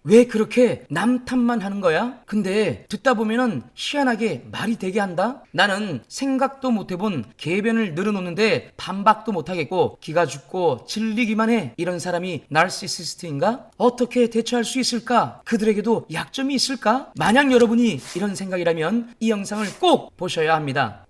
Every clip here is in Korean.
왜 그렇게 남 탓만 하는 거야? 근데 듣다 보면은 희한하게 말이 되게 한다? 나는 생각도 못 해본 개변을 늘어놓는데 반박도 못 하겠고 기가 죽고 질리기만 해. 이런 사람이 나르시시스트인가? 어떻게 대처할 수 있을까? 그들에게도 약점이 있을까? 만약 여러분이 이런 생각이라면 이 영상을 꼭 보셔야 합니다.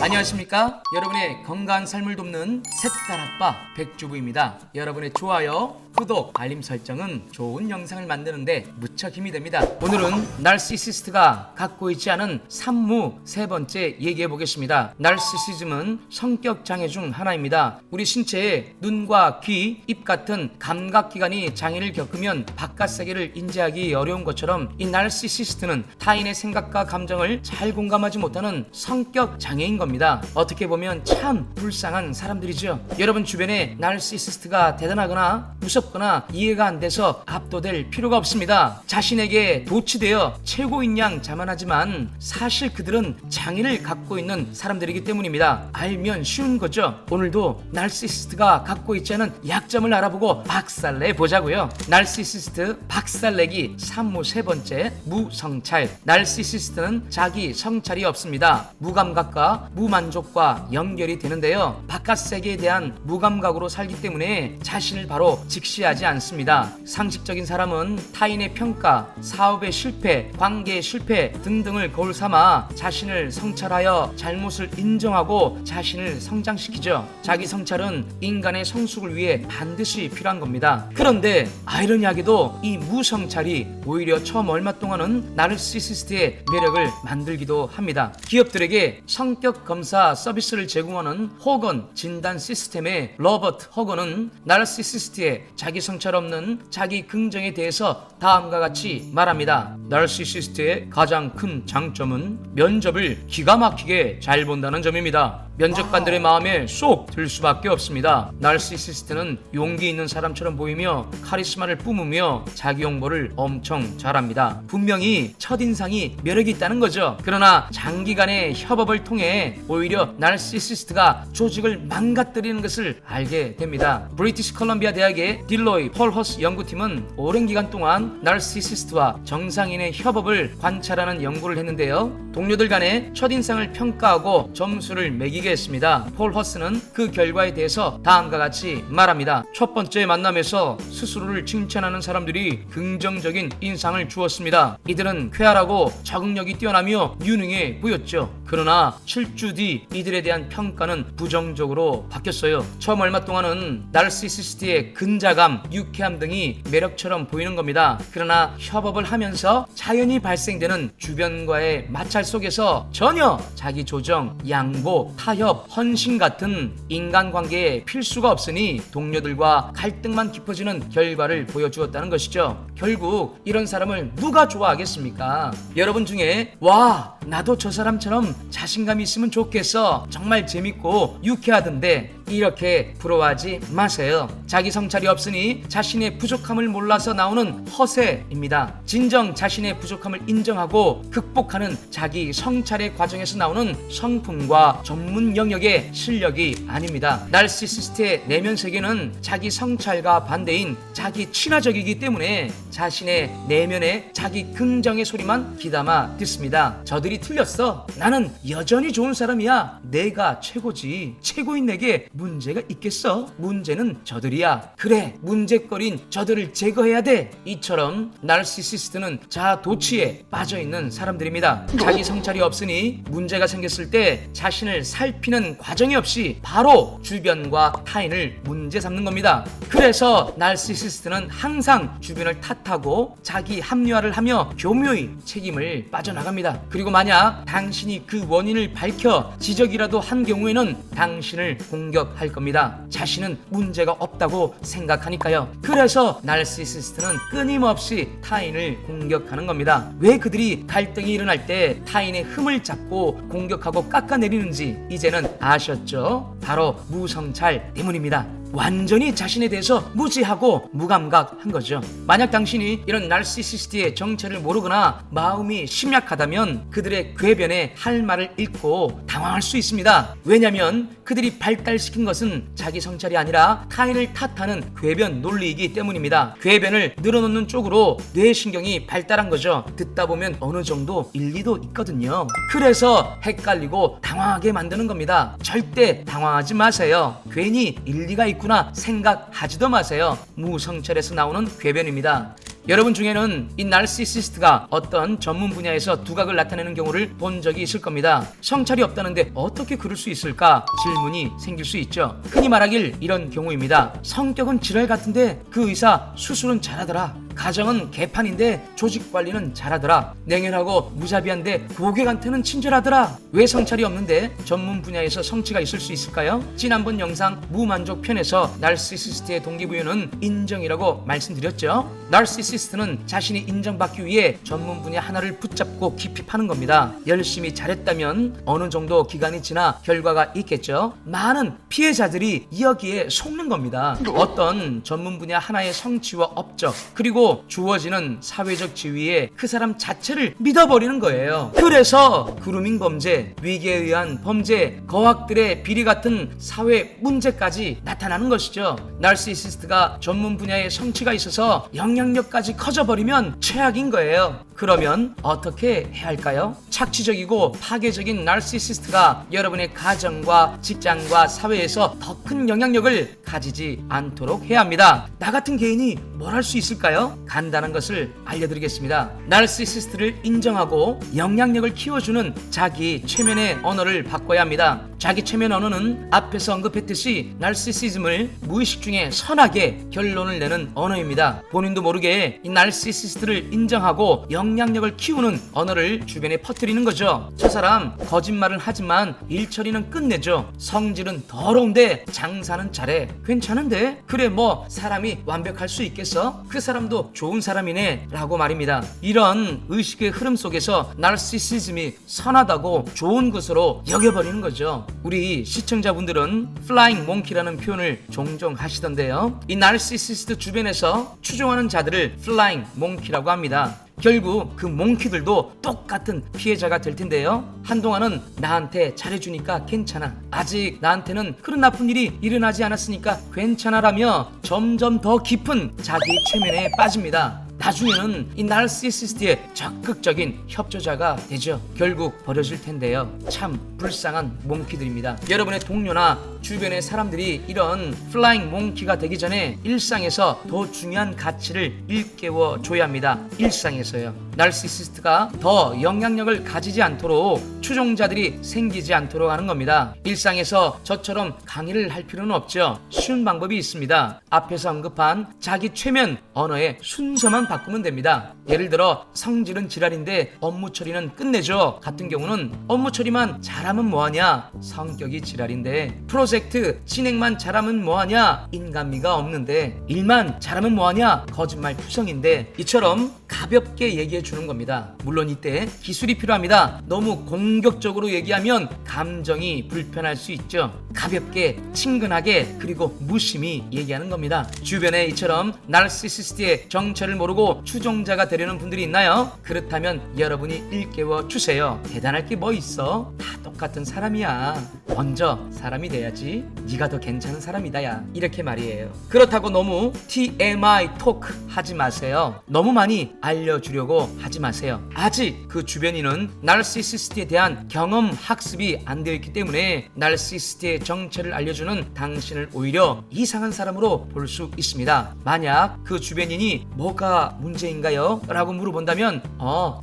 안녕하십니까? 여러분의 건강한 삶을 돕는 새딸아빠 백주부입니다. 여러분의 좋아요, 구독, 알림 설정은 좋은 영상을 만드는데 무척 힘이 됩니다. 오늘은 나르시시스트가 갖고 있지 않은 산무 세 번째 얘기해 보겠습니다. 나르시시즘은 성격 장애 중 하나입니다. 우리 신체에 눈과 귀, 입 같은 감각기관이 장애를 겪으면 바깥 세계를 인지하기 어려운 것처럼 이 나르시시스트는 타인의 생각과 감정을 잘 공감하지 못하는 성격 장애인 겁니다. 어떻게 보면 참 불쌍한 사람들이죠. 여러분 주변에 나르시시스트가 대단하거나 무섭거나 이해가 안 돼서 압도될 필요가 없습니다. 자신에게 도취되어 최고인 양 자만하지만 사실 그들은 장애를 갖고 있는 사람들이기 때문입니다. 알면 쉬운 거죠. 오늘도 나르시시스트가 갖고 있지 않은 약점을 알아보고 박살내 보자고요. 나르시시스트 박살내기 산무 세 번째, 무성찰. 나르시시스트는 자기 성찰이 없습니다. 무감각과 무만족과 연결이 되는데요. 바깥 세계에 대한 무감각으로 살기 때문에 자신을 바로 직시하지 않습니다. 상식적인 사람은 타인의 평가, 사업의 실패, 관계의 실패 등등을 거울 삼아 자신을 성찰하여 잘못을 인정하고 자신을 성장시키죠. 자기 성찰은 인간의 성숙을 위해 반드시 필요한 겁니다. 그런데 아이러니하게도 이 무성찰이 오히려 처음 얼마 동안은 나르시시스트의 매력을 만들기도 합니다. 기업들에게 성격 검사 서비스를 제공하는 호건 진단 시스템의 로버트 호건은 나르시시스트의 자기 성찰 없는 자기 긍정에 대해서 다음과 같이 말합니다. 나르시시스트의 가장 큰 장점은 면접을 기가 막히게 잘 본다는 점입니다. 면접관들의 마음에 쏙 들 수밖에 없습니다. 나르시시스트는 용기 있는 사람처럼 보이며 카리스마를 뿜으며 자기 홍보를 엄청 잘합니다. 분명히 첫인상이 매력이 있다는 거죠. 그러나 장기간의 협업을 통해 오히려 나르시시스트가 조직을 망가뜨리는 것을 알게 됩니다. 브리티시 컬럼비아 대학의 딜로이 폴 허스 연구팀은 오랜 기간 동안 나르시시스트와 정상인의 협업을 관찰하는 연구를 했는데요. 동료들 간의 첫인상을 평가하고 점수를 매기게 했습니다. 폴 허스는 그 결과에 대해서 다음과 같이 말합니다. 첫 번째 만남에서 스스로를 칭찬하는 사람들이 긍정적인 인상을 주었습니다. 이들은 쾌활하고 적응력이 뛰어나며 유능해 보였죠. 그러나 7주 뒤 이들에 대한 평가는 부정적으로 바뀌었어요. 처음 얼마 동안은 나르시시스트의 근자감, 유쾌함 등이 매력처럼 보이는 겁니다. 그러나 협업을 하면서 자연히 발생되는 주변과의 마찰 속에서 전혀 자기 조정, 양보, 타협, 헌신 같은 인간관계에 필수가 없으니 동료들과 갈등만 깊어지는 결과를 보여주었다는 것이죠. 결국 이런 사람을 누가 좋아하겠습니까? 여러분 중에 와 나도 저 사람처럼 자신감이 있으면 좋겠어, 정말 재밌고 유쾌하던데, 이렇게 부러워하지 마세요. 자기 성찰이 없으니 자신의 부족함을 몰라서 나오는 허세입니다. 진정 자신의 부족함을 인정하고 극복하는 자기 성찰의 과정에서 나오는 성품과 전문 영역의 실력이 아닙니다. 나르시시스트의 내면 세계는 자기 성찰과 반대인 자기 친화적이기 때문에 자신의 내면에 자기 긍정의 소리만 귀담아 듣습니다. 저들이 틀렸어. 나는 여전히 좋은 사람이야. 내가 최고지. 최고인 내게 문제가 있겠어? 문제는 저들이야. 그래, 문제거리인 저들을 제거해야 돼. 이처럼 나르시시스트는 자도취에 빠져있는 사람들입니다. 자기 성찰이 없으니 문제가 생겼을 때 자신을 살피는 과정이 없이 바로 주변과 타인을 문제 삼는 겁니다. 그래서 나르시시스트는 항상 주변을 탓하고 자기 합리화를 하며 교묘히 책임을 빠져나갑니다. 그리고 만약 당신이 그 원인을 밝혀 지적이라도 한 경우에는 당신을 공격할 겁니다. 자신은 문제가 없다고 생각하니까요. 그래서 나르시시스트는 끊임없이 타인을 공격하는 겁니다. 왜 그들이 갈등이 일어날 때 타인의 흠을 잡고 공격하고 깎아내리는지 이제는 아셨죠? 바로 무성찰 때문입니다. 완전히 자신에 대해서 무지하고 무감각한 거죠. 만약 당신이 이런 나르시시스트의 정체를 모르거나 마음이 심약하다면 그들의 궤변에 할 말을 읽고 당황할 수 있습니다. 왜냐하면 그들이 발달시킨 것은 자기 성찰이 아니라 타인을 탓하는 궤변 논리이기 때문입니다. 궤변을 늘어놓는 쪽으로 뇌신경이 발달한 거죠. 듣다 보면 어느 정도 일리도 있거든요. 그래서 헷갈리고 당황하게 만드는 겁니다. 절대 당황하지 마세요. 괜히 일리가 있구나 생각하지도 마세요. 무성찰에서 나오는 궤변입니다. 여러분 중에는 이 나르시시스트가 어떤 전문 분야에서 두각을 나타내는 경우를 본 적이 있을 겁니다. 성찰이 없다는데 어떻게 그럴 수 있을까 질문이 생길 수 있죠. 흔히 말하길 이런 경우입니다. 성격은 지랄 같은데 그 의사 수술은 잘하더라. 가정은 개판인데 조직 관리는 잘하더라. 냉혈하고 무자비한데 고객한테는 친절하더라. 왜 성찰이 없는데 전문 분야에서 성취가 있을 수 있을까요? 지난번 영상 무만족 편에서 나르시시스트의 동기부여는 인정이라고 말씀드렸죠. 나르시시스트는 자신이 인정받기 위해 전문 분야 하나를 붙잡고 깊이 파는 겁니다. 열심히 잘했다면 어느 정도 기간이 지나 결과가 있겠죠. 많은 피해자들이 여기에 속는 겁니다. 어떤 전문 분야 하나의 성취와 업적 그리고 주어지는 사회적 지위에 그 사람 자체를 믿어버리는 거예요. 그래서 그루밍 범죄, 위기에 의한 범죄, 거학들의 비리 같은 사회 문제까지 나타나는 것이죠. 나르시시스트가 전문 분야에 성취가 있어서 영향력까지 커져버리면 최악인 거예요. 그러면 어떻게 해야 할까요? 착취적이고 파괴적인 나르시시스트가 여러분의 가정과 직장과 사회에서 더 큰 영향력을 가지지 않도록 해야 합니다. 나 같은 개인이 뭘 할 수 있을까요? 간단한 것을 알려드리겠습니다. 나르시시스트를 인정하고 영향력을 키워주는 자기 최면의 언어를 바꿔야 합니다. 자기 최면 언어는 앞에서 언급했듯이 나르시시즘을 무의식 중에 선하게 결론을 내는 언어입니다. 본인도 모르게 이 나르시시스트를 인정하고 영향력을 키우는 언어를 주변에 퍼뜨리는 거죠. 저 사람 거짓말은 하지만 일 처리는 끝내죠. 성질은 더러운데 장사는 잘해. 괜찮은데? 그래 뭐 사람이 완벽할 수 있겠어? 그 사람도 좋은 사람이네 라고 말입니다. 이런 의식의 흐름 속에서 나르시시즘이 선하다고 좋은 것으로 여겨버리는 거죠. 우리 시청자분들은 플라잉 몽키라는 표현을 종종 하시던데요. 이 나르시시스트 주변에서 추종하는 자들을 플라잉 몽키라고 합니다. 결국 그 몽키들도 똑같은 피해자가 될 텐데요. 한동안은 나한테 잘해주니까 괜찮아. 아직 나한테는 그런 나쁜 일이 일어나지 않았으니까 괜찮아라며 점점 더 깊은 자기 최면에 빠집니다. 나중에는 이 나르시시스트의 적극적인 협조자가 되죠. 결국 버려질 텐데요. 참 불쌍한 몽키들입니다. 여러분의 동료나 주변의 사람들이 이런 플라잉 몽키가 되기 전에 일상에서 더 중요한 가치를 일깨워 줘야 합니다. 일상에서요. 나르시시스트가 더 영향력을 가지지 않도록 추종자들이 생기지 않도록 하는 겁니다. 일상에서 저처럼 강의를 할 필요는 없죠. 쉬운 방법이 있습니다. 앞에서 언급한 자기 최면 언어의 순서만 바꾸면 됩니다. 예를 들어 성질은 지랄인데 업무 처리는 끝내줘 같은 경우는 업무 처리만 잘하면 뭐하냐? 성격이 지랄인데. 프로젝트 진행만 잘하면 뭐하냐? 인간미가 없는데. 일만 잘하면 뭐하냐? 거짓말 투성인데. 이처럼 가볍게 얘기해 주는 겁니다. 물론 이때 기술이 필요합니다. 너무 공격적으로 얘기하면 감정이 불편할 수 있죠. 가볍게 친근하게 그리고 무심히 얘기하는 겁니다. 주변에 이처럼 나르시시스트의 정체를 모르고 추종자가 되려는 분들이 있나요? 그렇다면 여러분이 일깨워 주세요. 대단할 게 뭐 있어? 다 똑같은 사람이야. 먼저 사람이 돼야지. 네가 더 괜찮은 사람이다 야. 이렇게 말이에요. 그렇다고 너무 TMI 토크 하지 마세요. 너무 많이 알려주려고 하지 마세요. 아직 그 주변인은 나르시시스트에 대한 경험 학습이 안 되어 있기 때문에 나르시시스트의 정체를 알려주는 당신을 오히려 이상한 사람으로 볼 수 있습니다. 만약 그 주변인이 뭐가 문제인가요? 라고 물어본다면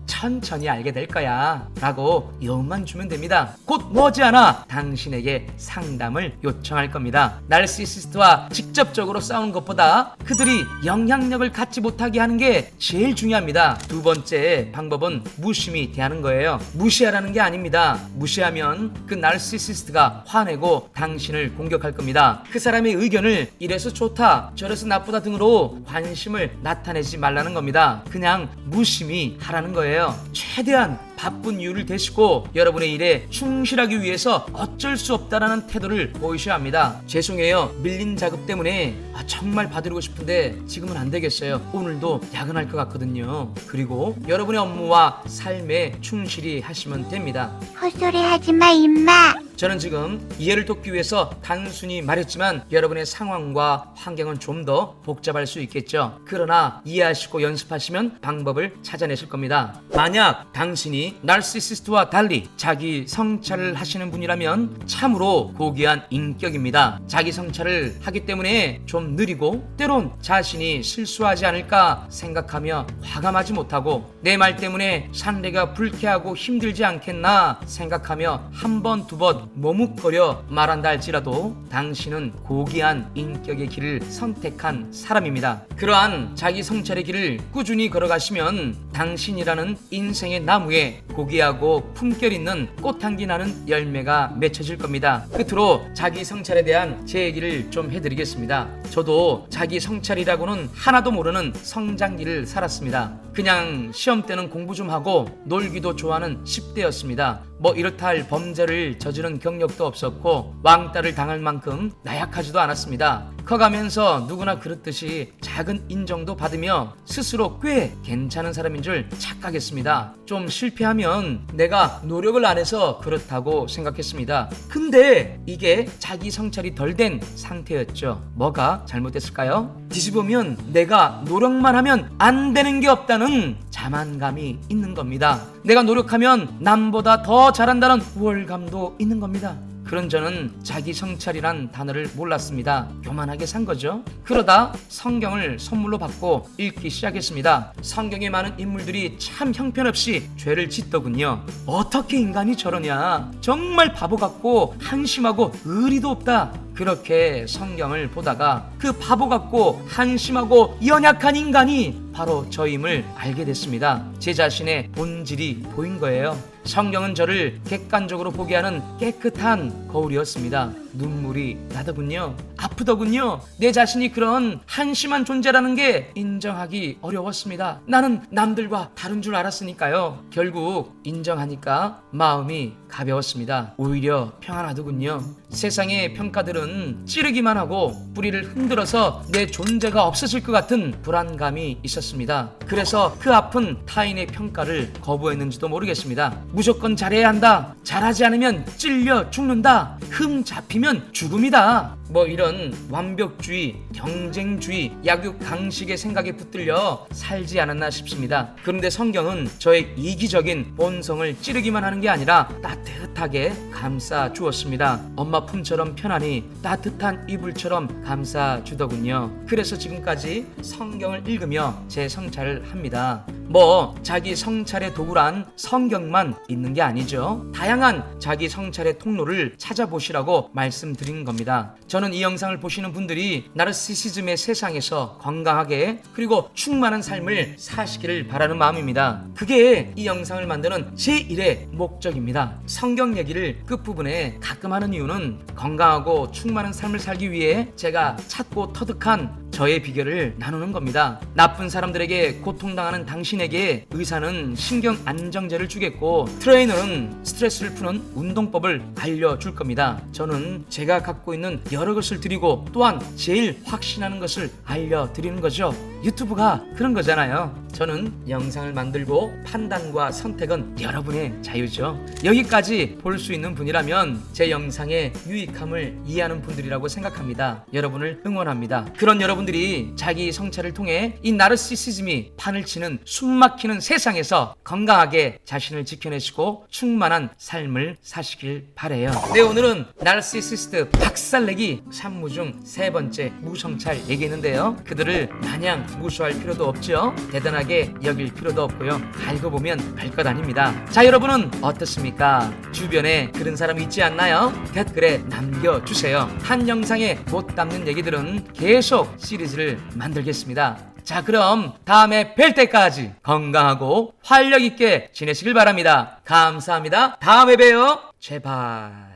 천천히 알게 될 거야 라고 여운만 주면 됩니다. 곧 머지않아 당신에게 상담을 요청할 겁니다. 나르시시스트와 직접적으로 싸우는 것보다 그들이 영향력을 갖지 못하게 하는 게 제일 중요합니다. 두 번째 방법은 무심히 대하는 거예요. 무시하라는 게 아닙니다. 무시하면 그 나르시시스트가 화내고 당신을 공격할 겁니다. 그 사람의 의견을 이래서 좋다 저래서 나쁘다 등으로 관심을 나타내지 말라는 겁니다. 그냥 무심히 하라는 거예요. 최대한 바쁜 이유를 대시고 여러분의 일에 충실하기 위해서 어쩔 수 없다라는 태도를 보이셔야 합니다. 죄송해요. 밀린 작업 때문에 정말 봐드리고 싶은데 지금은 안 되겠어요. 오늘도 야근할 것 같거든요. 그리고 여러분의 업무와 삶에 충실히 하시면 됩니다. 헛소리 하지마 임마. 저는 지금 이해를 돕기 위해서 단순히 말했지만 여러분의 상황과 환경은 좀 더 복잡할 수 있겠죠. 그러나 이해하시고 연습하시면 방법을 찾아내실 겁니다. 만약 당신이 나르시시스트와 달리 자기 성찰을 하시는 분이라면 참으로 고귀한 인격입니다. 자기 성찰을 하기 때문에 좀 느리고 때론 자신이 실수하지 않을까 생각하며 과감하지 못하고 내 말 때문에 상대가 불쾌하고 힘들지 않겠나 생각하며 한 번, 두 번 머뭇거려 말한다 할지라도 당신은 고귀한 인격의 길을 선택한 사람입니다. 그러한 자기 성찰의 길을 꾸준히 걸어가시면 당신이라는 인생의 나무에 고귀하고 품격 있는 꽃향기 나는 열매가 맺혀질 겁니다. 끝으로 자기 성찰에 대한 제 얘기를 좀 해드리겠습니다. 저도 자기 성찰이라고는 하나도 모르는 성장기를 살았습니다. 그냥 시험 때는 공부 좀 하고 놀기도 좋아하는 10대였습니다. 뭐 이렇다 할 범죄를 저지른 경력도 없었고 왕따를 당할 만큼 나약하지도 않았습니다. 커가면서 누구나 그렇듯이 작은 인정도 받으며 스스로 꽤 괜찮은 사람인 줄 착각했습니다. 좀 실패하면 내가 노력을 안 해서 그렇다고 생각했습니다. 근데 이게 자기 성찰이 덜 된 상태였죠. 뭐가 잘못됐을까요? 뒤집으면 내가 노력만 하면 안 되는 게 없다는 자만감이 있는 겁니다. 내가 노력하면 남보다 더 잘한다는 우월감도 있는 겁니다. 그런 저는 자기 성찰이란 단어를 몰랐습니다. 교만하게 산 거죠. 그러다 성경을 선물로 받고 읽기 시작했습니다. 성경에 많은 인물들이 참 형편없이 죄를 짓더군요. 어떻게 인간이 저러냐. 정말 바보 같고 한심하고 의리도 없다. 그렇게 성경을 보다가 그 바보 같고 한심하고 연약한 인간이 바로 저임을 알게 됐습니다. 제 자신의 본질이 보인 거예요. 성경은 저를 객관적으로 보게 하는 깨끗한 거울이었습니다. 눈물이 나더군요. 아프더군요. 내 자신이 그런 한심한 존재라는 게 인정하기 어려웠습니다. 나는 남들과 다른 줄 알았으니까요. 결국 인정하니까 마음이 가벼웠습니다. 오히려 평안하더군요. 세상의 평가들은 찌르기만 하고 뿌리를 흔들어서 내 존재가 없어질 것 같은 불안감이 있었습니다. 그래서 그 아픈 타인의 평가를 거부했는지도 모르겠습니다. 무조건 잘해야 한다. 잘하지 않으면 찔려 죽는다. 흠 잡히면 죽음이다. 뭐 이런 완벽주의, 경쟁주의, 약육 강식의 생각에 붙들려 살지 않았나 싶습니다. 그런데 성경은 저의 이기적인 본성을 찌르기만 하는 게 아니라 따뜻하게 감싸 주었습니다. 엄마 품처럼 편안히 따뜻한 이불처럼 감싸 주더군요. 그래서 지금까지 성경을 읽으며 제 성찰을 합니다. 뭐 자기 성찰의 도구란 성경만 있는 게 아니죠. 다양한 자기 성찰의 통로를 찾아보시라고 말씀드린 겁니다. 저는 이 영상을 보시는 분들이 나르시시즘의 세상에서 건강하게 그리고 충만한 삶을 사시기를 바라는 마음입니다. 그게 이 영상을 만드는 제1의 목적입니다. 성경 얘기를 끝부분에 가끔 하는 이유는 건강하고 충만한 삶을 살기 위해 제가 찾고 터득한 저의 비결을 나누는 겁니다. 나쁜 사람들에게 고통당하는 당신에게 의사는 신경 안정제를 주겠고 트레이너는 스트레스를 푸는 운동법을 알려줄 겁니다. 저는 제가 갖고 있는 여러 것을 드리고 또한 제일 확신하는 것을 알려드리는 거죠. 유튜브가 그런 거잖아요. 저는 영상을 만들고 판단과 선택은 여러분의 자유죠. 여기까지 볼 수 있는 분이라면 제 영상의 유익함을 이해하는 분들이라고 생각합니다. 여러분을 응원합니다. 그런 여러분들이 자기 성찰을 통해 이 나르시시즘이 판을 치는 숨막히는 세상에서 건강하게 자신을 지켜내시고 충만한 삶을 사시길 바래요. 네, 오늘은 나르시시스트 박살내기 산무 중 세 번째 무성찰 얘기했는데요. 그들을 마냥 무시할 필요도 없죠. 대단하게 여길 필요도 없고요. 알고 보면 별것 아닙니다. 자, 여러분은 어떻습니까? 주변에 그런 사람 있지 않나요? 댓글에 남겨주세요. 한 영상에 못 담는 얘기들은 계속 시리즈를 만들겠습니다. 자, 그럼 다음에 뵐 때까지 건강하고 활력 있게 지내시길 바랍니다. 감사합니다. 다음에 봬요. 제발.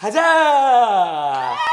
가자.